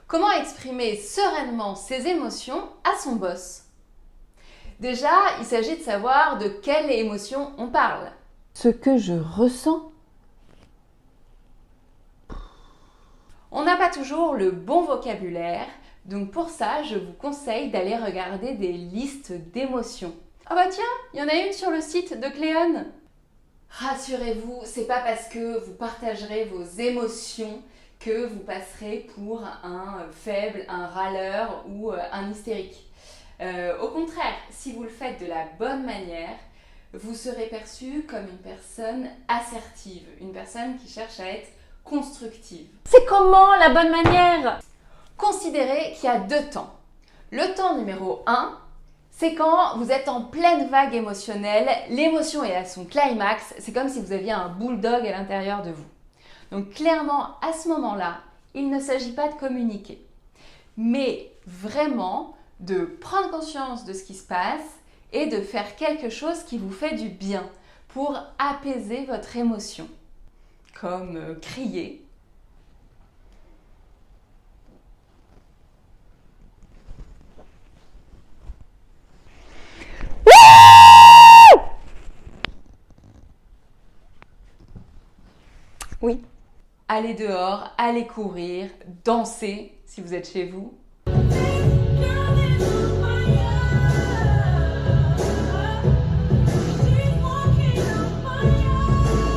Comment exprimer sereinement ses émotions à son boss? Déjà, il s'agit de savoir de quelle émotion on parle. Ce que je ressens. On n'a pas toujours le bon vocabulaire, donc pour ça, je vous conseille d'aller regarder des listes d'émotions. Ah bah tiens, il y en a une sur le site de Cléon. Rassurez-vous, c'est pas parce que vous partagerez vos émotions que vous passerez pour un faible, un râleur ou un hystérique. Au contraire, si vous le faites de la bonne manière, vous serez perçu comme une personne assertive, une personne qui cherche à être constructive. C'est comment la bonne manière? Considérez qu'il y a deux temps. Le temps numéro 1, c'est quand vous êtes en pleine vague émotionnelle, l'émotion est à son climax, c'est comme si vous aviez un bulldog à l'intérieur de vous. Donc clairement, à ce moment-là, il ne s'agit pas de communiquer, mais vraiment de prendre conscience de ce qui se passe et de faire quelque chose qui vous fait du bien pour apaiser votre émotion, comme crier. Oui. Aller dehors, aller courir, danser si vous êtes chez vous.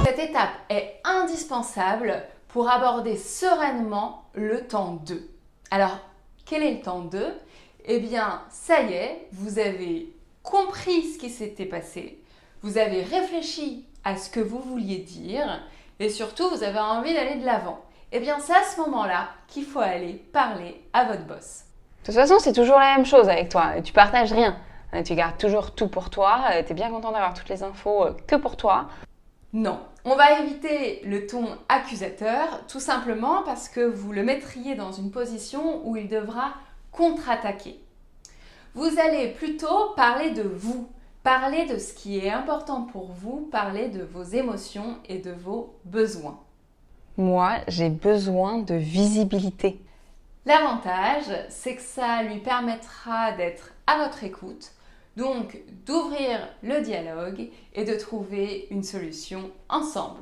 Cette étape est indispensable pour aborder sereinement le temps 2. Alors, quel est le temps 2? Eh bien, ça y est, vous avez compris ce qui s'était passé, vous avez réfléchi à ce que vous vouliez dire et surtout, vous avez envie d'aller de l'avant. Eh bien, c'est à ce moment-là qu'il faut aller parler à votre boss. De toute façon, c'est toujours la même chose avec toi. Tu partages rien. Tu gardes toujours tout pour toi. Tu es bien content d'avoir toutes les infos que pour toi. Non, on va éviter le ton accusateur, tout simplement parce que vous le mettriez dans une position où il devra contre-attaquer. Vous allez plutôt parler de vous, parler de ce qui est important pour vous, parler de vos émotions et de vos besoins. Moi, j'ai besoin de visibilité. L'avantage, c'est que ça lui permettra d'être à votre écoute, donc d'ouvrir le dialogue et de trouver une solution ensemble.